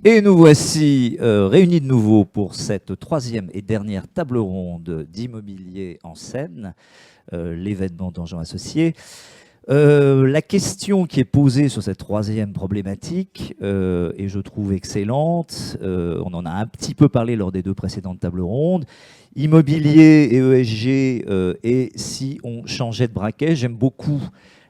Et nous voici réunis de nouveau pour cette troisième et dernière table ronde d'immobilier en Seine, l'événement Donjon Associés. La question qui est posée sur cette troisième problématique est, je trouve, excellente. On en a un petit peu parlé lors des deux précédentes tables rondes. Immobilier et ESG, et si on changeait de braquet, j'aime beaucoup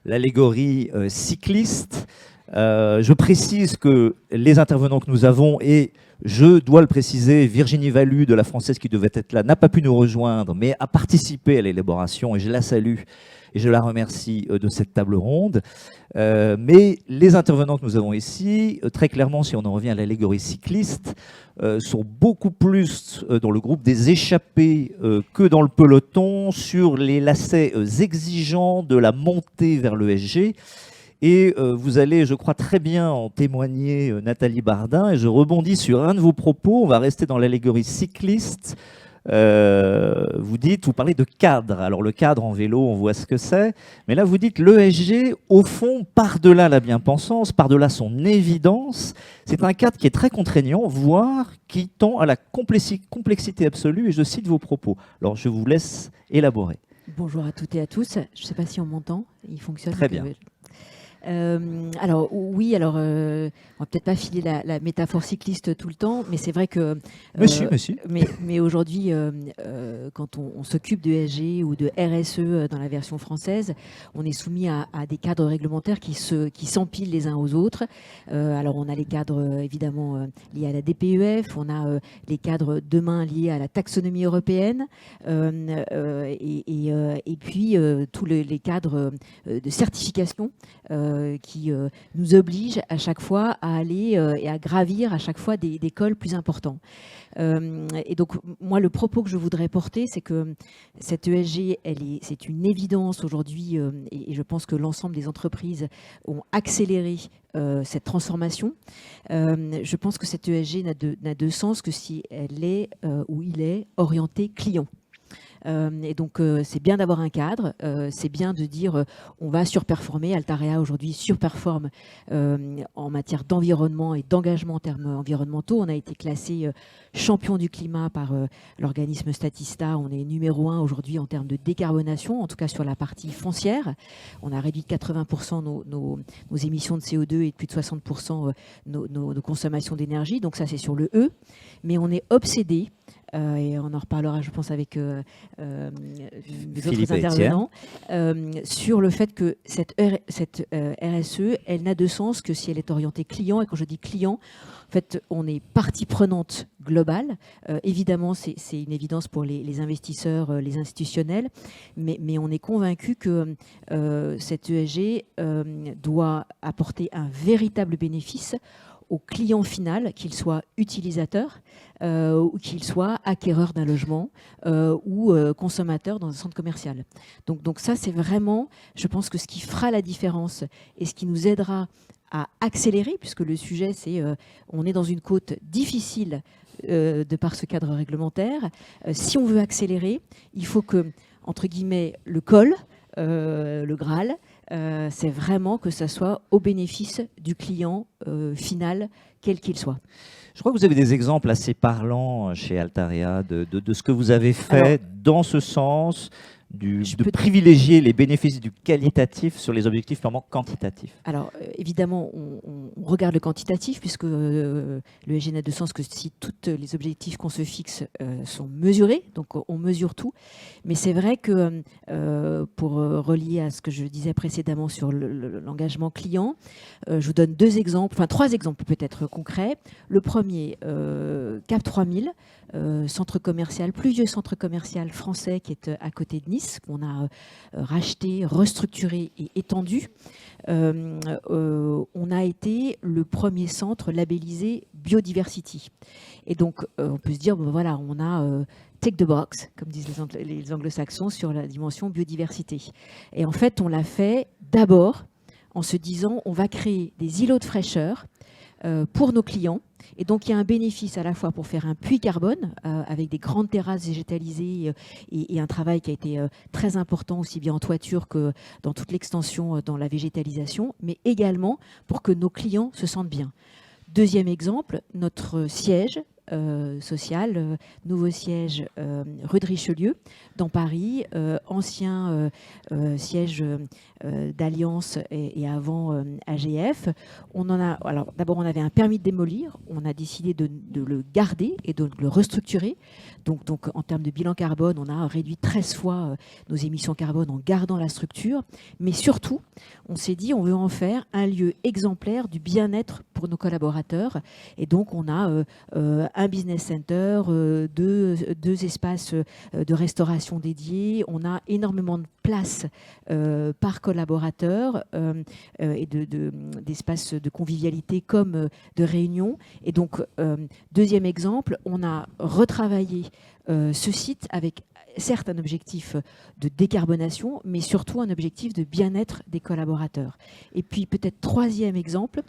l'allégorie cycliste. Je précise que les intervenants que nous avons, et je dois le préciser, Virginie Valu de la Française qui devait être là n'a pas pu nous rejoindre, mais a participé à l'élaboration, et je la salue et je la remercie de cette table ronde. Mais les intervenants que nous avons ici, très clairement, si on en revient à l'allégorie cycliste, sont beaucoup plus dans le groupe des échappés que dans le peloton, sur les lacets exigeants de la montée vers l'ESG. Et vous allez, je crois, très bien en témoigner, Nathalie Bardin. Et je rebondis sur un de vos propos. On va rester dans l'allégorie cycliste. Vous parlez de cadre. Alors le cadre en vélo, on voit ce que c'est. Mais là, vous dites l'ESG, au fond, par-delà la bien-pensance, par-delà son évidence, c'est un cadre qui est très contraignant, voire qui tend à la complexité absolue. Et je cite vos propos. Alors je vous laisse élaborer. Bonjour à toutes et à tous. Je ne sais pas si on m'entend. Il fonctionne. Très bien. Alors oui, on va peut-être pas filer la métaphore cycliste tout le temps, mais c'est vrai que Monsieur. Mais aujourd'hui, quand on s'occupe de ESG ou de RSE dans la version française, on est soumis à des cadres réglementaires qui s'empilent les uns aux autres. Alors on a les cadres évidemment liés à la DPEF, on a les cadres demain liés à la taxonomie européenne, et puis tous les cadres de certification qui nous oblige à chaque fois à aller et à gravir à chaque fois des cols plus importants. Et donc, moi, le propos que je voudrais porter, c'est que cette ESG, c'est une évidence aujourd'hui, et je pense que l'ensemble des entreprises ont accéléré cette transformation. Je pense que cette ESG n'a de sens que si elle est ou il est orienté client. Et donc, c'est bien d'avoir un cadre, c'est bien de dire on va surperformer. Altarea, aujourd'hui, surperforme en matière d'environnement et d'engagement en termes environnementaux. On a été classé champion du climat par l'organisme Statista. On est numéro 1 aujourd'hui en termes de décarbonation, en tout cas sur la partie foncière. On a réduit de 80% nos émissions de CO2 et de plus de 60% nos consommations d'énergie. Donc ça, c'est sur le E. Mais on est obsédé, et on en reparlera, je pense, avec les autres intervenants, sur le fait que cette RSE, elle n'a de sens que si elle est orientée client. Et quand je dis client, en fait, on est partie prenante globale. Évidemment, c'est une évidence pour les investisseurs, les institutionnels, mais on est convaincu que cette ESG doit apporter un véritable bénéfice au client final, qu'il soit utilisateur, ou qu'il soit acquéreur d'un logement ou consommateur dans un centre commercial. Donc ça, c'est vraiment, je pense que ce qui fera la différence et ce qui nous aidera à accélérer, puisque le sujet, c'est on est dans une côte difficile de par ce cadre réglementaire. Si on veut accélérer, il faut que, entre guillemets, le col, le Graal, c'est vraiment que ça soit au bénéfice du client final, quel qu'il soit. Je crois que vous avez des exemples assez parlants chez Altarea de ce que vous avez fait dans ce sens, de privilégier les bénéfices du qualitatif sur les objectifs purement quantitatifs. Alors, évidemment, on regarde le quantitatif, puisque le ESG n'a de sens que si tous les objectifs qu'on se fixe sont mesurés. Donc, on mesure tout. Mais c'est vrai que, pour relier à ce que je disais précédemment sur l'engagement client, je vous donne trois exemples peut-être concrets. Le premier, Cap 3000, centre commercial, plus vieux centre commercial français qui est à côté de Nice, qu'on a racheté, restructuré et étendu. On a été le premier centre labellisé Biodiversity. Et donc, on peut se dire, bon, voilà, on a take the box, comme disent les anglo-saxons, sur la dimension biodiversité. Et en fait, on l'a fait d'abord en se disant, on va créer des îlots de fraîcheur pour nos clients. Et donc, il y a un bénéfice à la fois pour faire un puits carbone avec des grandes terrasses végétalisées et un travail qui a été très important aussi bien en toiture que dans toute l'extension dans la végétalisation, mais également pour que nos clients se sentent bien. Deuxième exemple, notre siège social, nouveau siège rue de Richelieu, dans Paris, ancien siège d'Alliance et avant AGF. Alors d'abord, on avait un permis de démolir, on a décidé de le garder et de le restructurer. Donc en termes de bilan carbone, on a réduit 13 fois nos émissions carbone en gardant la structure. Mais surtout, on s'est dit on veut en faire un lieu exemplaire du bien-être pour nos collaborateurs. Et donc on a un business center, deux espaces de restauration dédiés. On a énormément de places par collaborateur et d'espaces de convivialité comme de réunion. Et donc, deuxième exemple, on a retravaillé ce site avec certes un objectif de décarbonation, mais surtout un objectif de bien-être des collaborateurs. Et puis peut-être troisième exemple,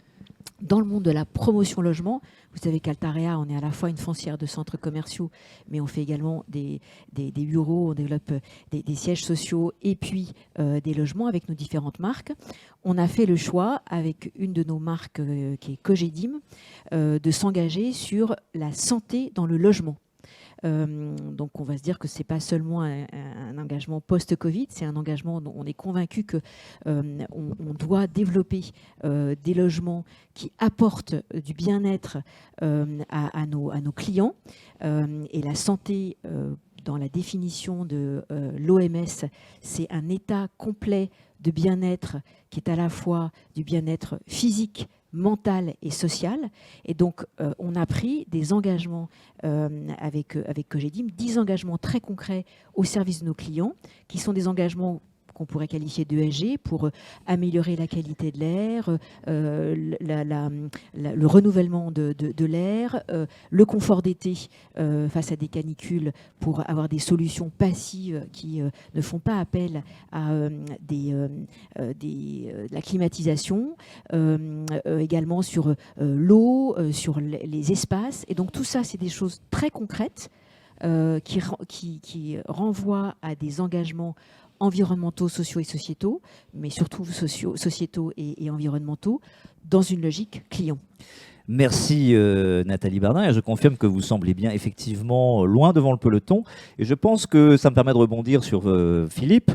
dans le monde de la promotion logement, vous savez qu'Altarea, on est à la fois une foncière de centres commerciaux, mais on fait également des bureaux, on développe des sièges sociaux et puis des logements avec nos différentes marques. On a fait le choix, avec une de nos marques qui est Cogedim, de s'engager sur la santé dans le logement. Donc on va se dire que ce n'est pas seulement un engagement post-Covid, c'est un engagement dont on est convaincu qu'on doit développer des logements qui apportent du bien-être à nos clients. Et la santé, dans la définition de l'OMS, c'est un état complet de bien-être qui est à la fois du bien-être physique, mental et social. Et donc, on a pris des engagements avec Cogedim, 10 engagements très concrets au service de nos clients, qui sont des engagements qu'on pourrait qualifier d'ESG pour améliorer la qualité de l'air, le renouvellement de l'air, le confort d'été face à des canicules pour avoir des solutions passives qui ne font pas appel à la climatisation, également sur l'eau, sur les espaces. Et donc tout ça, c'est des choses très concrètes qui renvoient à des engagements environnementaux, sociaux et sociétaux, mais surtout sociétaux et environnementaux, dans une logique client. Merci Nathalie Bardin, et je confirme que vous semblez bien effectivement loin devant le peloton, et je pense que ça me permet de rebondir sur Philippe,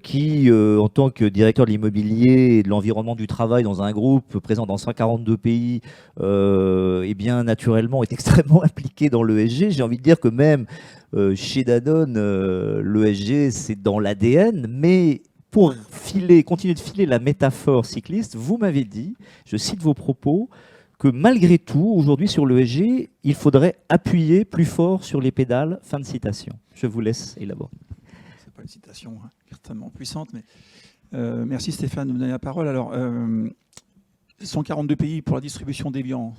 qui en tant que directeur de l'immobilier et de l'environnement du travail dans un groupe présent dans 142 pays, et bien naturellement est extrêmement impliqué dans l'ESG. J'ai envie de dire que même chez Danone, l'ESG c'est dans l'ADN, mais pour continuer de filer la métaphore cycliste, vous m'avez dit, je cite vos propos, que malgré tout, aujourd'hui sur l'ESG, il faudrait appuyer plus fort sur les pédales. Fin de citation. Je vous laisse élaborer. Ce n'est pas une citation extrêmement puissante, mais merci Stéphane de me donner la parole. Alors, 142 pays pour la distribution des viandes.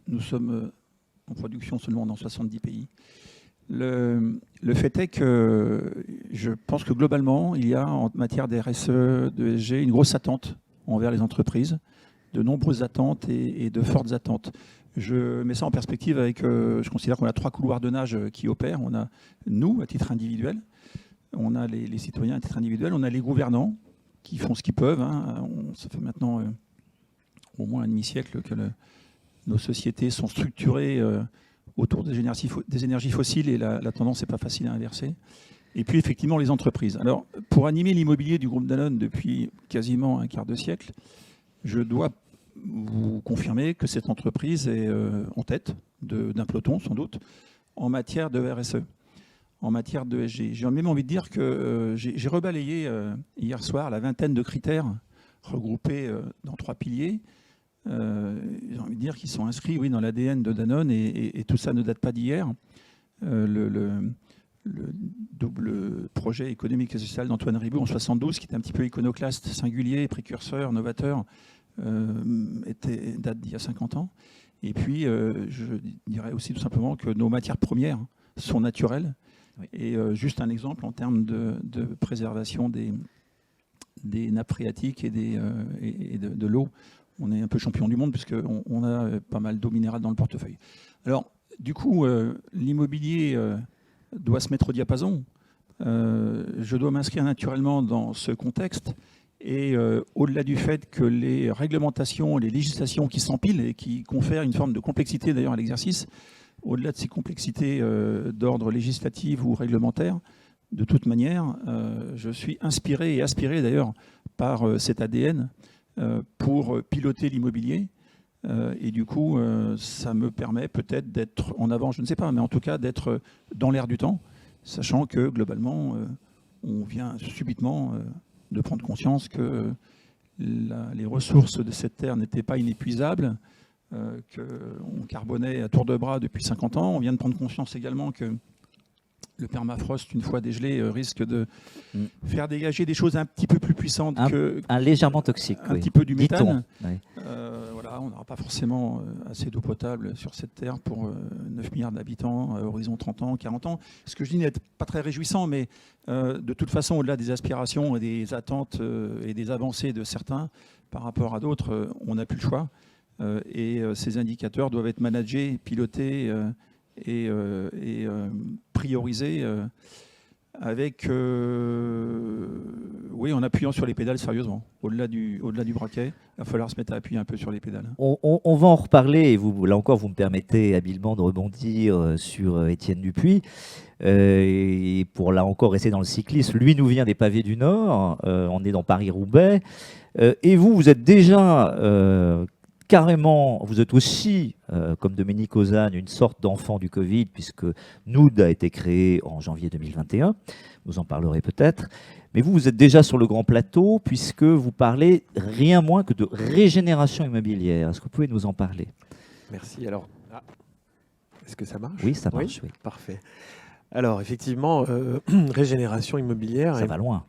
Nous sommes en production seulement dans 70 pays. Le fait est que je pense que globalement, il y a en matière d'RSE, d'ESG, une grosse attente envers les entreprises, de nombreuses attentes et de fortes attentes. Je mets ça en perspective avec, je considère qu'on a 3 couloirs de nage qui opèrent. On a nous, à titre individuel, on a les citoyens à titre individuel, on a les gouvernants qui font ce qu'ils peuvent. Ça fait maintenant au moins un demi-siècle que nos sociétés sont structurées autour des énergies fossiles et la tendance n'est pas facile à inverser. Et puis effectivement les entreprises. Alors pour animer l'immobilier du groupe Danone depuis quasiment un quart de siècle, je dois vous confirmer que cette entreprise est en tête d'un peloton, sans doute, en matière de RSE, en matière de ESG. J'ai même envie de dire que j'ai rebalayé hier soir la vingtaine de critères regroupés dans 3 piliers. J'ai envie de dire qu'ils sont inscrits dans l'ADN de Danone et tout ça ne date pas d'hier. Le double projet économique et social d'Antoine Riboud en 72, qui était un petit peu iconoclaste, singulier, précurseur, novateur, date d'il y a 50 ans. Et puis, je dirais aussi tout simplement que nos matières premières sont naturelles. Oui. Et juste un exemple en termes de préservation des nappes phréatiques et de l'eau. On est un peu champion du monde puisqu'on a pas mal d'eau minérale dans le portefeuille. Alors, du coup, l'immobilier doit se mettre au diapason. Je dois m'inscrire naturellement dans ce contexte. Et au-delà du fait que les réglementations, les législations qui s'empilent et qui confèrent une forme de complexité d'ailleurs à l'exercice, au-delà de ces complexités d'ordre législatif ou réglementaire, de toute manière, je suis inspiré et aspiré d'ailleurs par cet ADN pour piloter l'immobilier. Et du coup, ça me permet peut-être d'être en avant, je ne sais pas, mais en tout cas d'être dans l'air du temps, sachant que globalement, on vient subitement de prendre conscience que les ressources de cette terre n'étaient pas inépuisables, qu'on carbonait à tour de bras depuis 50 ans. On vient de prendre conscience également que le permafrost, une fois dégelé, risque de faire dégager des choses un petit peu plus puissantes légèrement toxique, un petit peu du méthane. Oui. Voilà, on n'aura pas forcément assez d'eau potable sur cette terre pour 9 milliards d'habitants, horizon 30 ans, 40 ans. Ce que je dis n'est pas très réjouissant, mais de toute façon, au-delà des aspirations et des attentes et des avancées de certains par rapport à d'autres, on n'a plus le choix. Et ces indicateurs doivent être managés, pilotés et priorisés avec, oui, en appuyant sur les pédales sérieusement. Au-delà du braquet, il va falloir se mettre à appuyer un peu sur les pédales. On va en reparler, et vous, là encore, vous me permettez habilement de rebondir sur Étienne Dupuis. Et pour là encore rester dans le cyclisme, lui nous vient des pavés du Nord, on est dans Paris-Roubaix. Et vous êtes déjà carrément, vous êtes aussi, comme Dominique Ozanne, une sorte d'enfant du Covid, puisque Noud a été créé en janvier 2021. Vous en parlerez peut-être. Mais vous êtes déjà sur le grand plateau, puisque vous parlez rien moins que de régénération immobilière. Est-ce que vous pouvez nous en parler? Merci. Alors, est-ce que ça marche? Oui, ça marche. Oui. Parfait. Alors, effectivement, régénération immobilière. Ça va loin.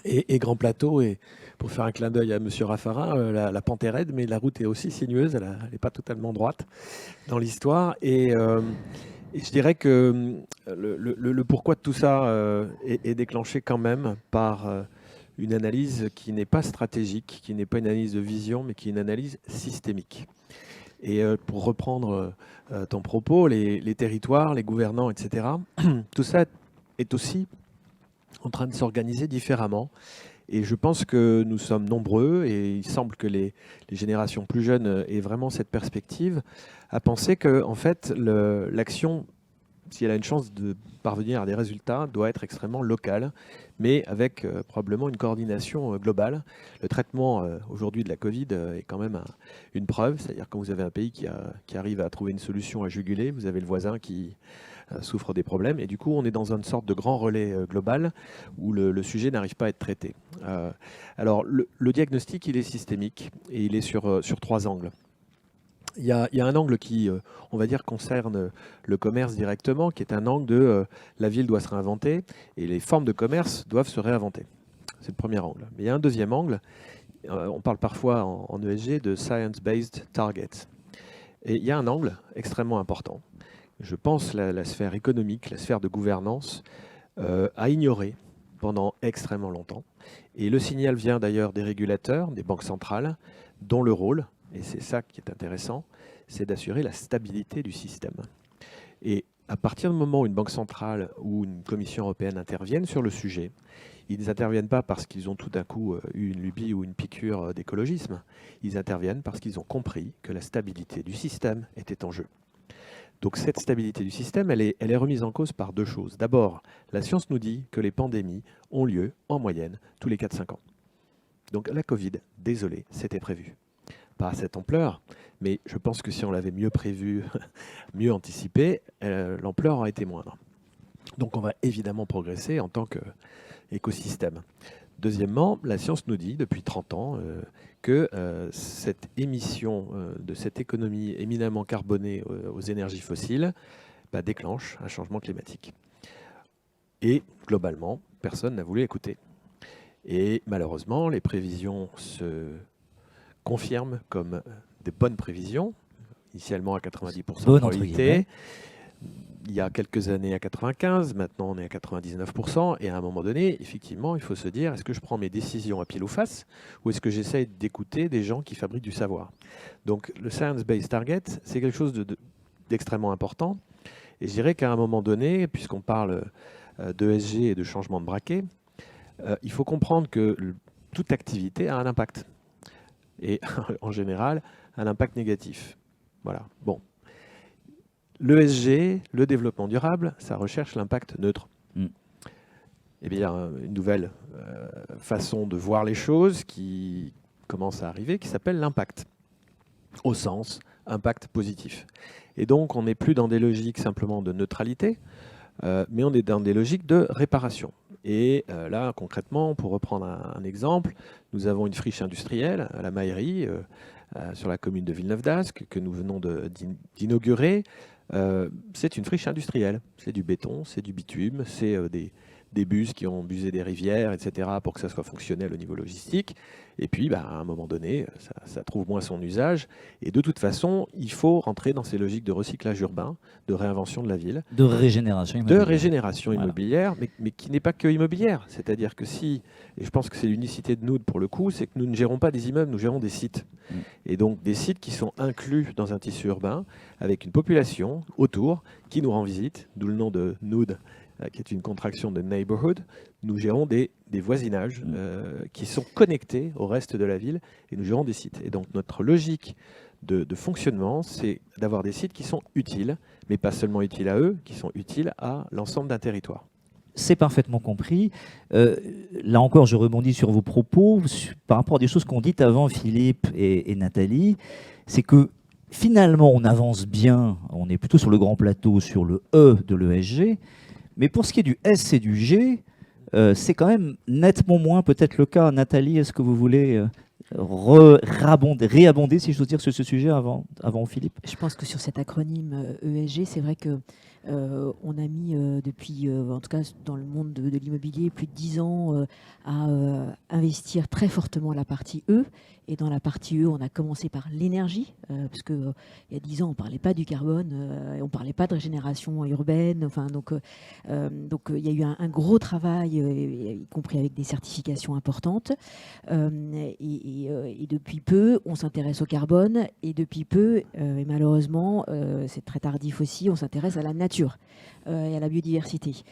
Et grand plateau. Et pour faire un clin d'œil à M. Raffarin, la pente est raide, mais la route est aussi sinueuse. Elle n'est pas totalement droite dans l'histoire. Et je dirais que le pourquoi de tout ça est déclenché quand même par une analyse qui n'est pas stratégique, qui n'est pas une analyse de vision, mais qui est une analyse systémique. Et pour reprendre ton propos, les territoires, les gouvernants, etc., tout ça est aussi en train de s'organiser différemment. Et je pense que nous sommes nombreux, et il semble que les générations plus jeunes aient vraiment cette perspective, à penser que en fait, l'action, si elle a une chance de parvenir à des résultats, doit être extrêmement locale, mais avec probablement une coordination globale. Le traitement aujourd'hui de la Covid est quand même une preuve, c'est-à-dire quand vous avez un pays qui arrive à trouver une solution à juguler, vous avez le voisin qui souffre des problèmes, et du coup on est dans une sorte de grand relais global où le sujet n'arrive pas à être traité. Alors le diagnostic, il est systémique, et il est sur 3 angles. Il y a un angle qui, on va dire, concerne le commerce directement, qui est un angle de la ville doit se réinventer et les formes de commerce doivent se réinventer. C'est le premier angle. Mais il y a un deuxième angle, on parle parfois en ESG de Science-Based Targets. Et il y a un angle extrêmement important. Je pense la sphère économique, la sphère de gouvernance, a ignoré pendant extrêmement longtemps. Et le signal vient d'ailleurs des régulateurs, des banques centrales, dont le rôle, et c'est ça qui est intéressant, c'est d'assurer la stabilité du système. Et à partir du moment où une banque centrale ou une commission européenne interviennent sur le sujet, ils n'interviennent pas parce qu'ils ont tout d'un coup eu une lubie ou une piqûre d'écologisme. Ils interviennent parce qu'ils ont compris que la stabilité du système était en jeu. Donc cette stabilité du système, elle est remise en cause par 2 choses. D'abord, la science nous dit que les pandémies ont lieu en moyenne tous les 4-5 ans. Donc la Covid, désolé, c'était prévu. Pas à cette ampleur, mais je pense que si on l'avait mieux prévu, mieux anticipé, l'ampleur aurait été moindre. Donc on va évidemment progresser en tant qu'écosystème. Deuxièmement, la science nous dit depuis 30 ans que cette émission de cette économie éminemment carbonée aux énergies fossiles déclenche un changement climatique. Et globalement, personne n'a voulu écouter. Et malheureusement, les prévisions se confirment comme des bonnes prévisions, initialement à 90% de probabilité. Il y a quelques années à 95%, maintenant on est à 99%, et à un moment donné, effectivement, il faut se dire, est-ce que je prends mes décisions à pile ou face, ou est-ce que j'essaye d'écouter des gens qui fabriquent du savoir? Donc le Science-Based Target, c'est quelque chose d'extrêmement important, et je dirais qu'à un moment donné, puisqu'on parle d'ESG et de changement de braquet, il faut comprendre que toute activité a un impact. Et en général, un impact négatif. Voilà. Bon. L'ESG, le développement durable, ça recherche l'impact neutre. Eh bien, une nouvelle façon de voir les choses qui commence à arriver, qui s'appelle l'impact, au sens impact positif. Et donc, on n'est plus dans des logiques simplement de neutralité, mais on est dans des logiques de réparation. Et là, concrètement, pour reprendre un exemple, nous avons une friche industrielle à la Maillerie, sur la commune de Villeneuve-d'Ascq, que nous venons d'inaugurer. C'est une friche industrielle. C'est du béton, c'est du bitume, c'est des bus qui ont busé des rivières, etc., pour que ça soit fonctionnel au niveau logistique. Et puis, à un moment donné, ça trouve moins son usage. Et de toute façon, il faut rentrer dans ces logiques de recyclage urbain, de réinvention de la ville. De régénération immobilière. De régénération immobilière, voilà. mais qui n'est pas que immobilière. C'est-à-dire que si, et je pense que c'est l'unicité de Nood pour le coup, c'est que nous ne gérons pas des immeubles, nous gérons des sites. Et donc des sites qui sont inclus dans un tissu urbain, avec une population autour qui nous rend visite, d'où le nom de Nood, qui est une contraction de neighborhood. Nous gérons des voisinages qui sont connectés au reste de la ville et nous gérons des sites. Et donc notre logique de fonctionnement, c'est d'avoir des sites qui sont utiles, mais pas seulement utiles à eux, qui sont utiles à l'ensemble d'un territoire. C'est parfaitement compris. Là encore, je rebondis sur vos propos par rapport à des choses qu'ont dites avant Philippe et Nathalie. C'est que finalement, on avance bien, on est plutôt sur le grand plateau, sur le E de l'ESG. Mais pour ce qui est du S et du G, c'est quand même nettement moins peut-être le cas. Nathalie, est-ce que vous voulez réabonder, si j'ose dire, sur ce sujet avant Philippe? Je pense que sur cet acronyme ESG, c'est vrai que on a mis depuis, en tout cas dans le monde de l'immobilier, plus de 10 ans à investir très fortement la partie E. Et dans la partie E, on a commencé par l'énergie, parce qu'il y a 10 ans, on ne parlait pas du carbone, on ne parlait pas de régénération urbaine. Enfin, donc il y a eu un gros travail, y compris avec des certifications importantes. Et depuis peu, on s'intéresse au carbone. Et depuis peu, et malheureusement, c'est très tardif aussi, on s'intéresse à la nature et à la biodiversité.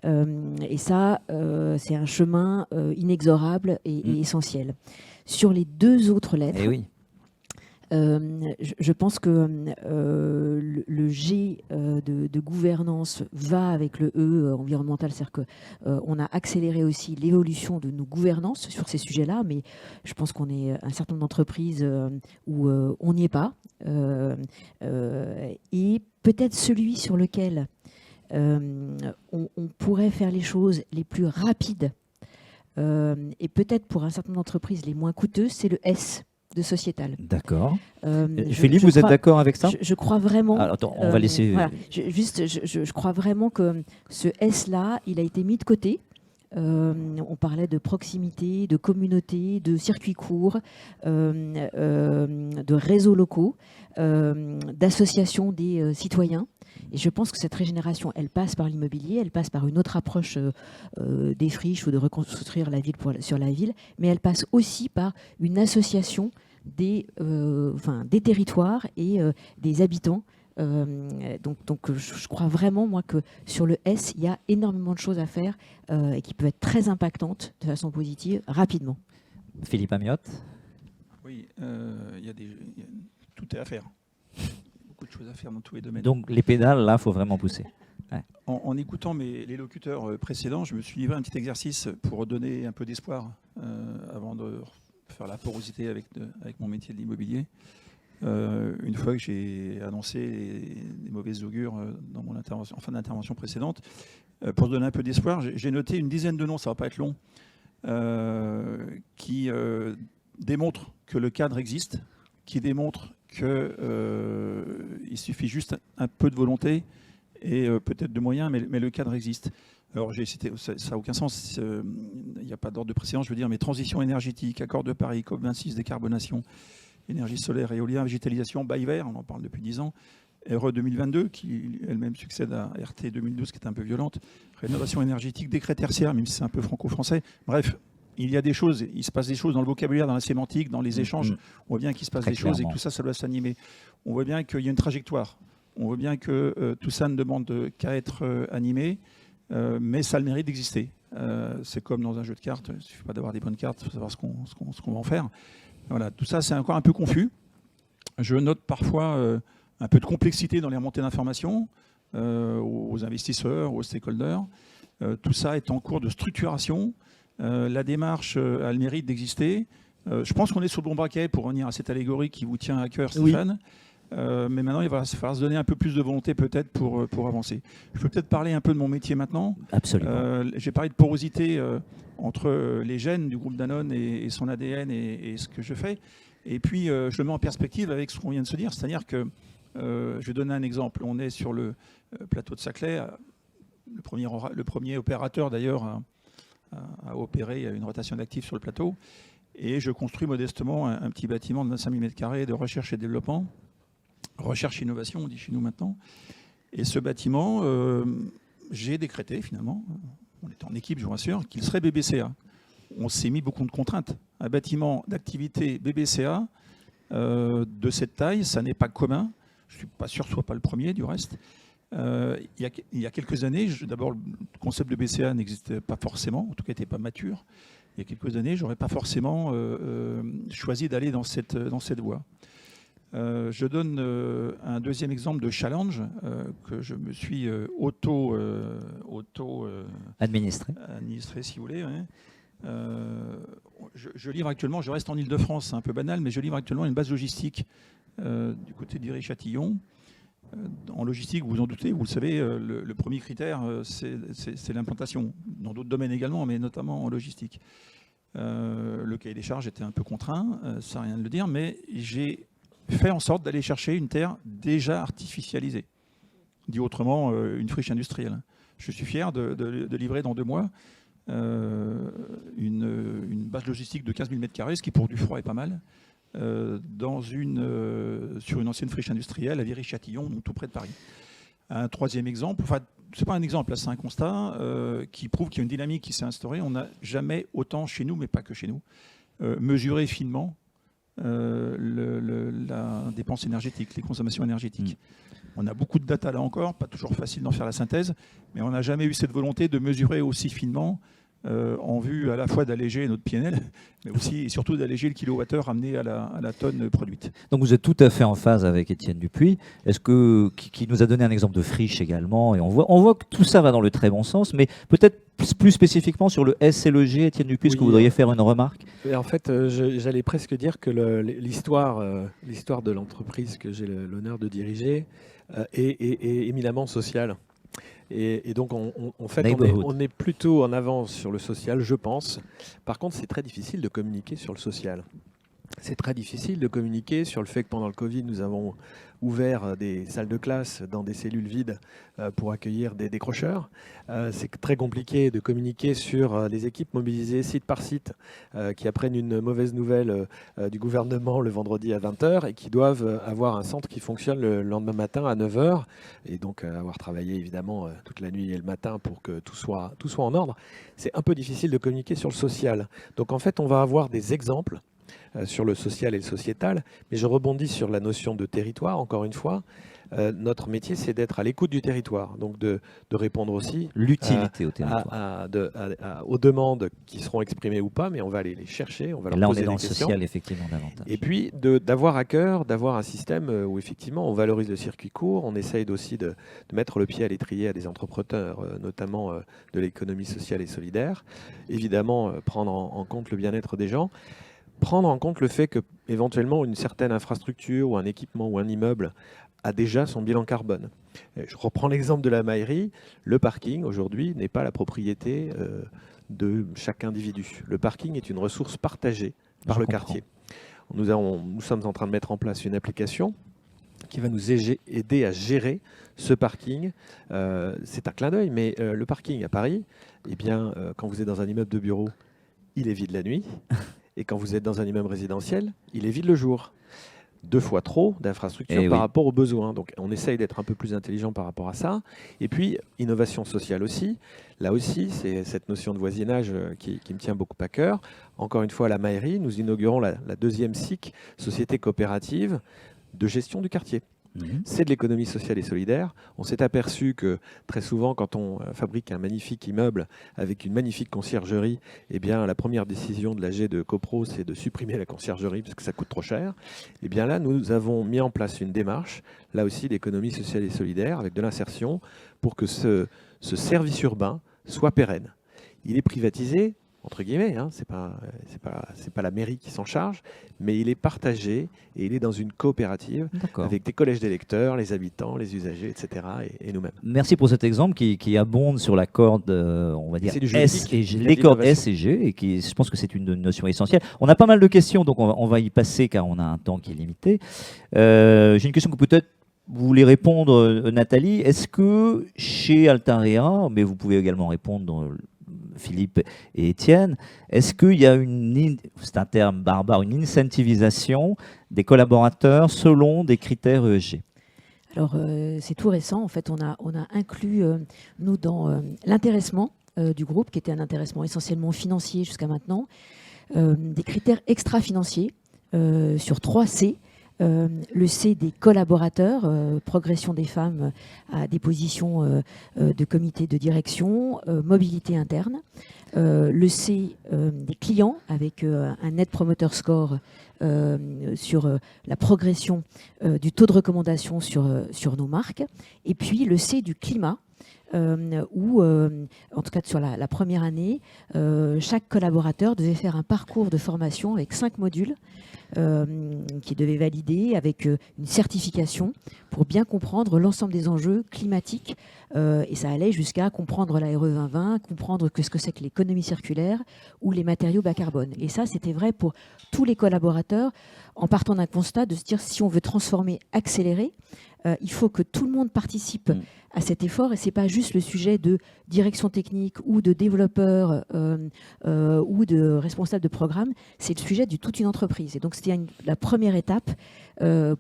Et ça, c'est un chemin inexorable et essentiel. Sur les deux autres lettres, Eh oui. je pense que le G de gouvernance va avec le E environnemental, c'est-à-dire qu'on a accéléré aussi l'évolution de nos gouvernances sur ces sujets-là, mais je pense qu'on est un certain nombre d'entreprises où on n'y est pas. Et peut-être celui sur lequel on pourrait faire les choses les plus rapides et peut-être pour un certain nombre d'entreprises les moins coûteuses, c'est le S de sociétal. D'accord. Philippe, vous êtes d'accord avec ça? Je crois vraiment. Alors, attends, on va laisser. Voilà, je crois vraiment que ce S-là, il a été mis de côté. On parlait de proximité, de communauté, de circuits courts, de réseaux locaux, d'associations des citoyens. Et je pense que cette régénération, elle passe par l'immobilier, elle passe par une autre approche des friches ou de reconstruire la ville sur la ville, mais elle passe aussi par une association des territoires et des habitants. Donc je crois vraiment, moi, que sur le S, il y a énormément de choses à faire et qui peuvent être très impactantes de façon positive, rapidement. Philippe Amiotte? Oui, tout est à faire. Beaucoup de choses à faire dans tous les domaines. Donc les pédales, là, il faut vraiment pousser. Ouais. En écoutant les locuteurs précédents, je me suis livré un petit exercice pour donner un peu d'espoir avant de faire la porosité avec mon métier de l'immobilier. Une fois que j'ai annoncé les mauvaises augures dans mon intervention, en fin d'intervention précédente, pour donner un peu d'espoir, j'ai noté une dizaine de noms, ça ne va pas être long, qui démontrent que le cadre existe, qui démontrent qu'il suffit juste un peu de volonté et peut-être de moyens, mais le cadre existe. Alors j'ai cité, ça n'a aucun sens, il n'y a pas d'ordre de précédence, je veux dire, mais transition énergétique, accord de Paris, COP26, décarbonation, énergie solaire, éolien, végétalisation, bail vert, on en parle depuis 10 ans, RE 2022, qui elle-même succède à RT 2012, qui est un peu violente, rénovation énergétique, décret tertiaire, même si c'est un peu franco-français. Bref, il y a des choses, il se passe des choses dans le vocabulaire, dans la sémantique, dans les échanges. On voit bien qu'il se passe des choses et que tout ça, ça doit s'animer. On voit bien qu'il y a une trajectoire. On voit bien que tout ça ne demande qu'à être animé, mais ça a le mérite d'exister. C'est comme dans un jeu de cartes, il ne suffit pas d'avoir des bonnes cartes, il faut savoir ce qu'on va en faire. Voilà, tout ça, c'est encore un peu confus. Je note parfois un peu de complexité dans les remontées d'informations aux investisseurs, aux stakeholders. Tout ça est en cours de structuration. La démarche a le mérite d'exister. Je pense qu'on est sur le bon braquet pour revenir à cette allégorie qui vous tient à cœur, Stéphane. Mais maintenant, il va falloir se donner un peu plus de volonté peut-être pour avancer. Je peux peut-être parler un peu de mon métier maintenant. Absolument. J'ai parlé de porosité entre les gènes du groupe Danone et son ADN et ce que je fais. Et puis, je le mets en perspective avec ce qu'on vient de se dire. C'est-à-dire que, je vais donner un exemple. On est sur le plateau de Saclay. Le premier opérateur, d'ailleurs, a opéré une rotation d'actifs sur le plateau. Et je construis modestement un petit bâtiment de 25 000 m² de recherche et développement. Recherche et innovation, on dit chez nous maintenant. Et ce bâtiment, j'ai décrété finalement, on était en équipe, je vous rassure, qu'il serait BBCA. On s'est mis beaucoup de contraintes. Un bâtiment d'activité BBCA de cette taille, ça n'est pas commun. Je ne suis pas sûr que ce ne soit pas le premier du reste. Il y a quelques années, d'abord le concept de BCA n'existait pas forcément, en tout cas n'était pas mature. Il y a quelques années, je n'aurais pas forcément choisi d'aller dans cette voie. Je donne un deuxième exemple de challenge que je me suis administré, si vous voulez. Ouais. Je livre actuellement, je reste en Ile-de-France, c'est un peu banal, mais je livre actuellement une base logistique du côté d'Iry-Châtillon. En logistique, vous vous en doutez, vous le savez, le premier critère, c'est l'implantation. Dans d'autres domaines également, mais notamment en logistique. Le cahier des charges était un peu contraint, ça n'a rien de le dire, mais j'ai fait en sorte d'aller chercher une terre déjà artificialisée. Dit autrement, une friche industrielle. Je suis fier de livrer dans 2 mois une base logistique de 15 000 m², ce qui pour du froid est pas mal, sur une ancienne friche industrielle à Viry-Châtillon, donc tout près de Paris. Un troisième exemple, enfin, c'est pas un exemple, c'est un constat qui prouve qu'il y a une dynamique qui s'est instaurée. On n'a jamais autant chez nous, mais pas que chez nous, mesuré finement la dépense énergétique, les consommations énergétiques. On a beaucoup de data là encore, pas toujours facile d'en faire la synthèse, mais on n'a jamais eu cette volonté de mesurer aussi finement en vue à la fois d'alléger notre PNL, mais aussi et surtout d'alléger le kilowattheure amené à la tonne produite. Donc vous êtes tout à fait en phase avec Étienne Dupuis, qui nous a donné un exemple de friche également, et on voit que tout ça va dans le très bon sens, mais peut-être plus spécifiquement sur le S et le G, Étienne Dupuis, est-ce que vous voudriez faire une remarque ? Et en fait, j'allais presque dire que l'histoire de l'entreprise que j'ai l'honneur de diriger est éminemment sociale. Et donc, en fait, on est plutôt en avance sur le social, je pense. Par contre, c'est très difficile de communiquer sur le social. C'est très difficile de communiquer sur le fait que pendant le Covid, nous avons ouvert des salles de classe dans des cellules vides pour accueillir des décrocheurs. C'est très compliqué de communiquer sur les équipes mobilisées site par site qui apprennent une mauvaise nouvelle du gouvernement le vendredi à 20h et qui doivent avoir un centre qui fonctionne le lendemain matin à 9h et donc avoir travaillé évidemment toute la nuit et le matin pour que tout soit en ordre. C'est un peu difficile de communiquer sur le social. Donc en fait, on va avoir des exemples sur le social et le sociétal, mais je rebondis sur la notion de territoire, encore une fois. Notre métier, c'est d'être à l'écoute du territoire, donc de répondre aussi l'utilité au territoire, aux demandes qui seront exprimées ou pas, mais on va aller les chercher, on va leur poser des questions. Là, on est dans le social, effectivement, davantage. Et puis, d'avoir à cœur, d'avoir un système où, effectivement, on valorise le circuit court, on essaye aussi de mettre le pied à l'étrier à des entrepreneurs, notamment de l'économie sociale et solidaire. Évidemment, prendre en compte le bien-être des gens. Prendre en compte le fait que éventuellement une certaine infrastructure ou un équipement ou un immeuble a déjà son bilan carbone. Je reprends l'exemple de la Maillerie. Le parking, aujourd'hui, n'est pas la propriété de chaque individu. Le parking est une ressource partagée par le quartier. Nous sommes en train de mettre en place une application qui va nous aider à gérer ce parking. C'est un clin d'œil, mais le parking à Paris, eh bien, quand vous êtes dans un immeuble de bureau, il est vide la nuit. Et quand vous êtes dans un immeuble résidentiel, il est vide le jour. 2 fois trop d'infrastructures par rapport aux besoins. Donc on essaye d'être un peu plus intelligent par rapport à ça. Et puis, innovation sociale aussi. Là aussi, c'est cette notion de voisinage qui me tient beaucoup à cœur. Encore une fois, à la Maillerie, nous inaugurons la 2e SIC, Société coopérative de gestion du quartier. c'est de l'économie sociale et solidaire. On s'est aperçu que très souvent, quand on fabrique un magnifique immeuble avec une magnifique conciergerie, eh bien, la première décision de l'AG de Copro, c'est de supprimer la conciergerie parce que ça coûte trop cher. Eh bien là, nous avons mis en place une démarche, là aussi d'économie sociale et solidaire, avec de l'insertion, pour que ce service urbain soit pérenne. Il est privatisé, entre guillemets, hein, c'est pas la mairie qui s'en charge, mais il est partagé et il est dans une coopérative avec des collèges d'électeurs, les habitants, les usagers, etc. et nous-mêmes. Merci pour cet exemple qui abonde sur la corde, on va dire S et G, les cordes S et G, et qui, je pense que c'est une notion essentielle. On a pas mal de questions, donc on va y passer car on a un temps qui est limité. J'ai une question que peut-être vous voulez répondre, Nathalie. Est-ce que chez Altarea, mais vous pouvez également répondre Philippe et Étienne, est-ce qu'il y a c'est un terme barbare, une incentivisation des collaborateurs selon des critères ESG? Alors, c'est tout récent. En fait, on a inclus, nous, dans l'intéressement du groupe, qui était un intéressement essentiellement financier jusqu'à maintenant, des critères extra-financiers sur 3 C. Le C des collaborateurs, progression des femmes à des positions de comité de direction, mobilité interne. Le C des clients avec un Net Promoter Score sur la progression du taux de recommandation sur nos marques. Et puis le C du climat. Où, en tout cas sur la première année, chaque collaborateur devait faire un parcours de formation avec 5 modules qui devait valider avec une certification pour bien comprendre l'ensemble des enjeux climatiques. Et ça allait jusqu'à comprendre la RE 2020, comprendre ce que c'est que l'économie circulaire ou les matériaux bas carbone. Et ça, c'était vrai pour tous les collaborateurs, en partant d'un constat de se dire si on veut transformer, accélérer, il faut que tout le monde participe à cet effort, et ce n'est pas juste le sujet de direction technique ou de développeur ou de responsable de programme, c'est le sujet de toute une entreprise. Et donc c'était la première étape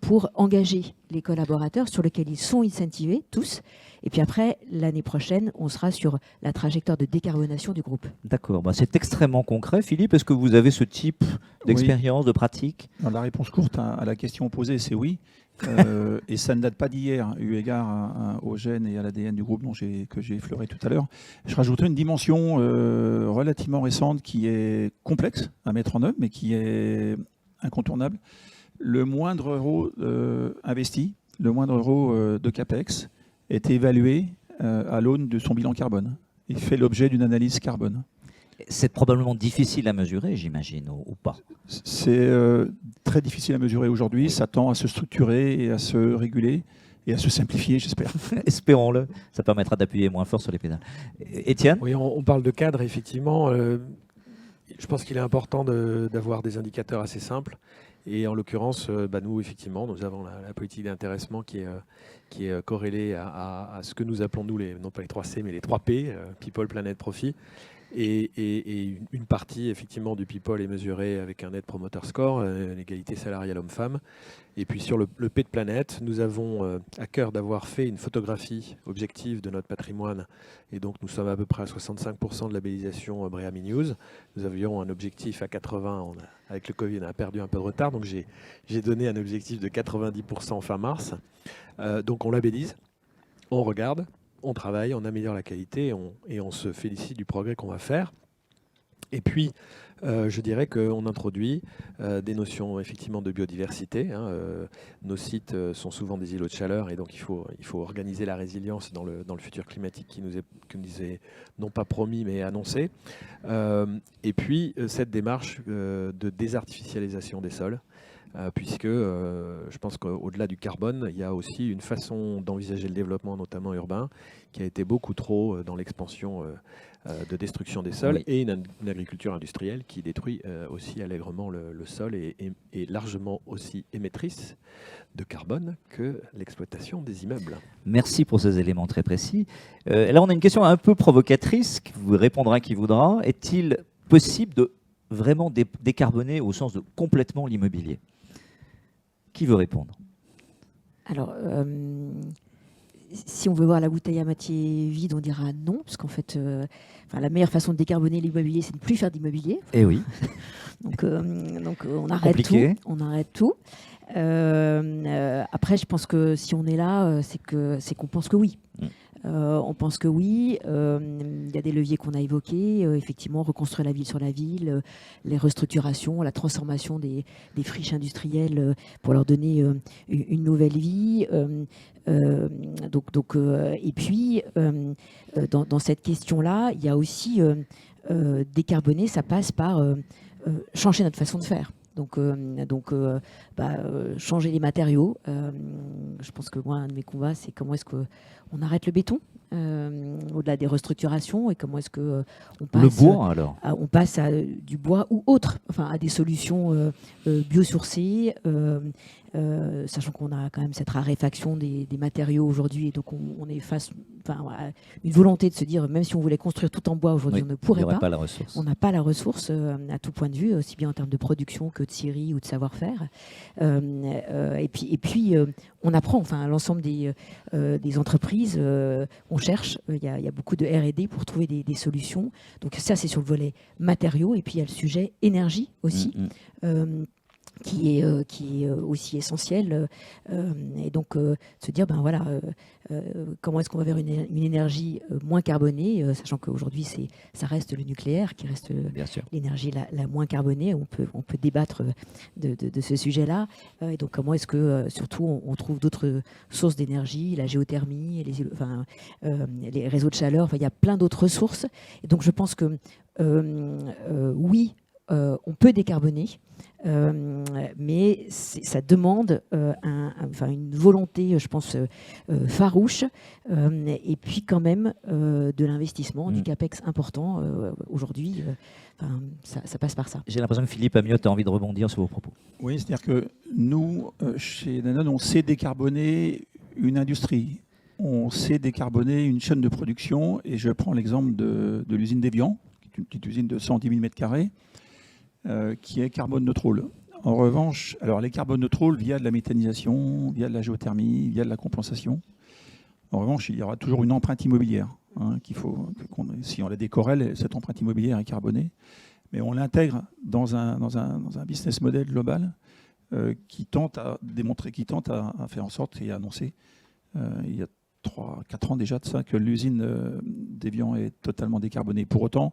pour engager les collaborateurs sur lesquels ils sont incentivés, tous. Et puis après, l'année prochaine, on sera sur la trajectoire de décarbonation du groupe. D'accord, c'est extrêmement concret. Philippe, est-ce que vous avez ce type d'expérience, de pratique? La réponse courte à la question posée, c'est oui. Et ça ne date pas d'hier, eu égard au gène et à l'ADN du groupe que j'ai effleuré tout à l'heure. Je rajouterai une dimension relativement récente qui est complexe à mettre en œuvre, mais qui est incontournable. Le moindre euro investi, le moindre euro de CAPEX est évalué à l'aune de son bilan carbone. Il fait l'objet d'une analyse carbone. C'est probablement difficile à mesurer, j'imagine, ou pas? C'est très difficile à mesurer aujourd'hui. Oui. Ça tend à se structurer et à se réguler et à se simplifier, j'espère. Espérons-le. Ça permettra d'appuyer moins fort sur les pédales. Étienne? Oui, on parle de cadre, effectivement. Je pense qu'il est important d'avoir des indicateurs assez simples. Et en l'occurrence, nous, effectivement, nous avons la politique d'intéressement qui est corrélée à ce que nous appelons, nous, non pas les 3 C, mais les 3 P, People, Planet, Profit. Et une partie, effectivement, du People est mesurée avec un Net Promoter Score, l'égalité salariale homme-femme. Et puis sur le P de planète, nous avons à cœur d'avoir fait une photographie objective de notre patrimoine. Et donc nous sommes à peu près à 65% de labellisation BREEAM In-Use. Nous avions un objectif à 80%. Avec le Covid, on a perdu un peu de retard. Donc j'ai donné un objectif de 90% fin mars. Donc on labellise, on regarde, on travaille, on améliore la qualité et on se félicite du progrès qu'on va faire. Et puis, je dirais qu'on introduit des notions effectivement de biodiversité. Nos sites sont souvent des îlots de chaleur et donc il faut organiser la résilience dans le futur climatique qui nous est non pas promis mais annoncé. Et puis, cette démarche de désartificialisation des sols. Puisque je pense qu'au-delà du carbone, il y a aussi une façon d'envisager le développement, notamment urbain, qui a été beaucoup trop dans l'expansion de destruction des sols, oui. Et une agriculture industrielle qui détruit aussi allègrement le sol et est largement aussi émettrice de carbone que l'exploitation des immeubles. Merci pour ces éléments très précis. Là, on a une question un peu provocatrice, qui vous répondra qui voudra. Est-il possible de vraiment décarboner au sens de complètement l'immobilier ? Qui veut répondre? Alors, si on veut voir la bouteille à moitié vide, on dira non, parce qu'en fait, la meilleure façon de décarboner l'immobilier, c'est de ne plus faire d'immobilier. Eh oui. donc on arrête tout. On arrête tout. Après, je pense que si on est là, c'est qu'on pense que oui. On pense que oui. Il y a des leviers qu'on a évoqués. Effectivement, reconstruire la ville sur la ville, les restructurations, la transformation des friches industrielles pour leur donner une nouvelle vie. Et puis, dans cette question-là, il y a aussi décarboner, ça passe par changer notre façon de faire. Changer les matériaux. Je pense que moi, un de mes combats, c'est comment est-ce qu'on arrête le béton au-delà des restructurations et comment est-ce que on passe, le bois alors on passe à du bois ou autre, enfin à des solutions biosourcées, sachant qu'on a quand même cette raréfaction des matériaux aujourd'hui et donc on est face à une volonté de se dire même si on voulait construire tout en bois aujourd'hui, on ne pourrait pas. La ressource. On n'a pas la ressource à tout point de vue, aussi bien en termes de production que de scierie ou de savoir-faire. Et puis on apprend, l'ensemble des entreprises, on cherche, il y a beaucoup de R&D pour trouver des solutions. Donc ça, c'est sur le volet matériaux. Et puis il y a le sujet énergie aussi. Qui est aussi essentiel. Et donc, se dire, comment est-ce qu'on va vers une énergie moins carbonée, sachant qu'aujourd'hui, ça reste le nucléaire qui reste l'énergie la moins carbonée. On peut débattre de ce sujet-là. Et donc, comment est-ce que, surtout, on trouve d'autres sources d'énergie, la géothermie, les réseaux de chaleur, il y a plein d'autres ressources. Et donc, je pense que, oui, on peut décarboner, mais ça demande une volonté, je pense, farouche, et puis quand même de l'investissement, du CAPEX important. Aujourd'hui, ça passe par ça. J'ai l'impression que Philippe Amiot a envie de rebondir sur vos propos. Oui, c'est-à-dire que nous, chez Danone, on sait décarboner une industrie. On sait décarboner une chaîne de production. Et je prends l'exemple de l'usine d'Évian, qui est une petite usine de 110 000 m², qui est carbone neutre. En revanche, alors les carbone neutres via de la méthanisation, via de la géothermie, via de la compensation. En revanche, il y aura toujours une empreinte immobilière si on la décorrèle, cette empreinte immobilière est carbonée. Mais on l'intègre dans un business model global qui tente à démontrer, qui tente à faire en sorte et à annoncer il y a 3-4 ans déjà de ça que l'usine d'Évian est totalement décarbonée. Pour autant,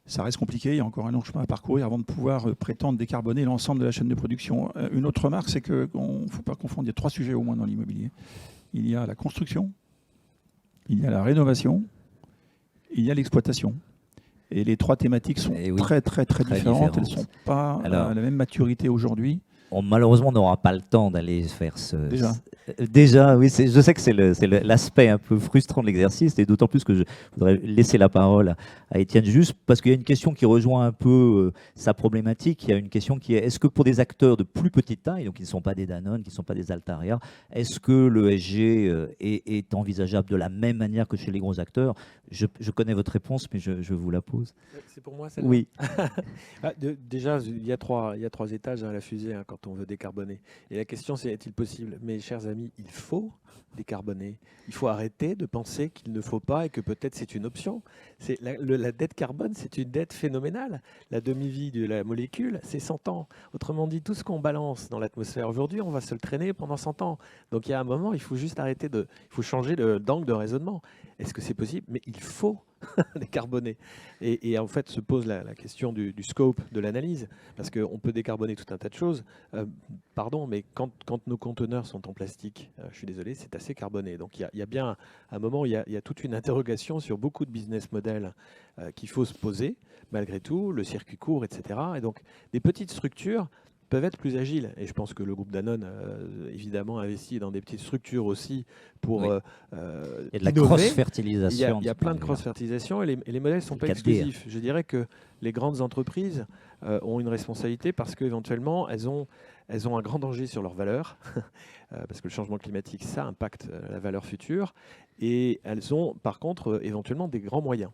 ça reste compliqué, il y a encore un long chemin à parcourir avant de pouvoir prétendre décarboner l'ensemble de la chaîne de production. Une autre remarque, c'est qu'il ne faut pas confondre, il y a 3 sujets au moins dans l'immobilier. Il y a la construction, il y a la rénovation, il y a l'exploitation. Et les 3 thématiques sont très différentes. Elles ne sont pas à la même maturité aujourd'hui. Malheureusement, on n'aura pas le temps d'aller faire Déjà, oui, je sais que c'est l'aspect un peu frustrant de l'exercice, et d'autant plus que je voudrais laisser la parole à Étienne, juste parce qu'il y a une question qui rejoint un peu sa problématique. Il y a une question qui est ce que pour des acteurs de plus petite taille, donc qui ne sont pas des Danone, qui ne sont pas des Altaria, est-ce que le l'ESG est envisageable de la même manière que chez les gros acteurs? Je connais votre réponse, mais je vous la pose. C'est pour moi celle-là. Oui. Déjà, il y a 3 étages à la fusée quand on veut décarboner. Et la question, c'est est-il possible? Mes chers amis, il faut décarboner. Il faut arrêter de penser qu'il ne faut pas et que peut-être c'est une option. La dette carbone, c'est une dette phénoménale. La demi-vie de la molécule, c'est 100 ans. Autrement dit, tout ce qu'on balance dans l'atmosphère aujourd'hui, on va se le traîner pendant 100 ans. Donc il y a un moment, il faut juste arrêter il faut changer d'angle de raisonnement. Est-ce que c'est possible? Mais il faut décarboner. Et en fait, se pose la question du scope de l'analyse, parce qu'on peut décarboner tout un tas de choses. Mais quand nos conteneurs sont en plastique, je suis désolé, c'est assez carboné. Donc il y a bien un moment où il y a toute une interrogation sur beaucoup de business models qu'il faut se poser, malgré tout, le circuit court, etc. Et donc des petites structures peuvent être plus agiles. Et je pense que le groupe Danone, évidemment, investit dans des petites structures aussi pour il y a de la innover. cross-fertilisation. Il y a plein de cross-fertilisation et les modèles ne sont pas exclusifs. Je dirais que les grandes entreprises ont une responsabilité parce qu'éventuellement, elles ont un grand danger sur leur valeur, parce que le changement climatique, ça impacte la valeur future. Et elles ont, par contre, éventuellement des grands moyens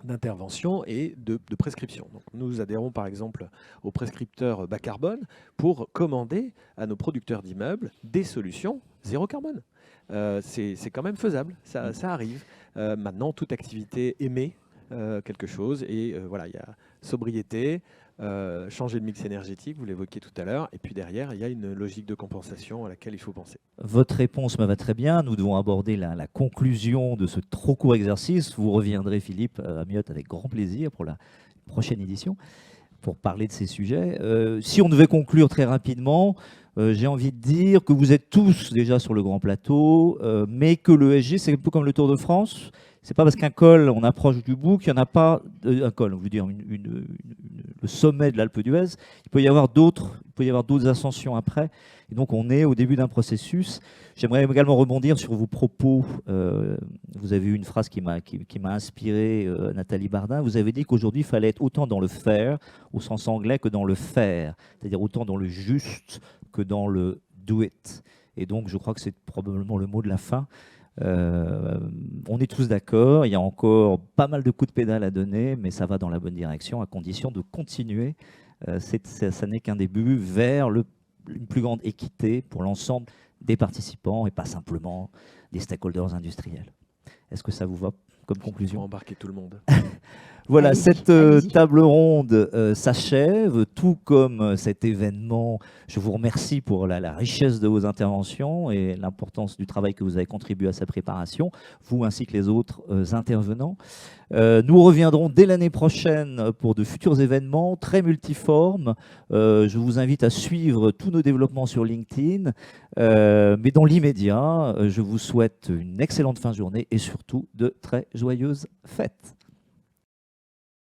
d'intervention et de prescription. Donc, nous adhérons par exemple aux prescripteurs bas carbone pour commander à nos producteurs d'immeubles des solutions zéro carbone. C'est quand même faisable, ça arrive. Maintenant, toute activité émet quelque chose et voilà, il y a sobriété, changer le mix énergétique, vous l'évoquiez tout à l'heure, et puis derrière, il y a une logique de compensation à laquelle il faut penser. Votre réponse me va très bien. Nous devons aborder la conclusion de ce trop court exercice. Vous reviendrez, Philippe, à Mayotte avec grand plaisir pour la prochaine édition, pour parler de ces sujets. Si on devait conclure très rapidement, j'ai envie de dire que vous êtes tous déjà sur le grand plateau, mais que le ESG, c'est un peu comme le Tour de France. C'est pas parce qu'un col, on approche du bout, qu'il n'y en a pas un col, je veux dire le sommet de l'Alpe d'Huez. Il peut y avoir d'autres ascensions après. Et donc on est au début d'un processus. J'aimerais également rebondir sur vos propos. Vous avez eu une phrase qui m'a inspiré, Nathalie Bardin. Vous avez dit qu'aujourd'hui, il fallait être autant dans le faire, au sens anglais, que dans le faire. C'est-à-dire autant dans le juste que dans le do it. Et donc je crois que c'est probablement le mot de la fin. On est tous d'accord, il y a encore pas mal de coups de pédale à donner, mais ça va dans la bonne direction à condition de continuer. Ça n'est qu'un début vers une plus grande équité pour l'ensemble des participants et pas simplement des stakeholders industriels. Est-ce que ça vous va comme conclusion ? On va embarquer tout le monde. Voilà, Allez-y, cette allez-y. table ronde s'achève, tout comme cet événement. Je vous remercie pour la richesse de vos interventions et l'importance du travail que vous avez contribué à sa préparation, vous ainsi que les autres intervenants. Nous reviendrons dès l'année prochaine pour de futurs événements très multiformes. Je vous invite à suivre tous nos développements sur LinkedIn. Mais dans l'immédiat, je vous souhaite une excellente fin de journée et surtout de très joyeuses fêtes.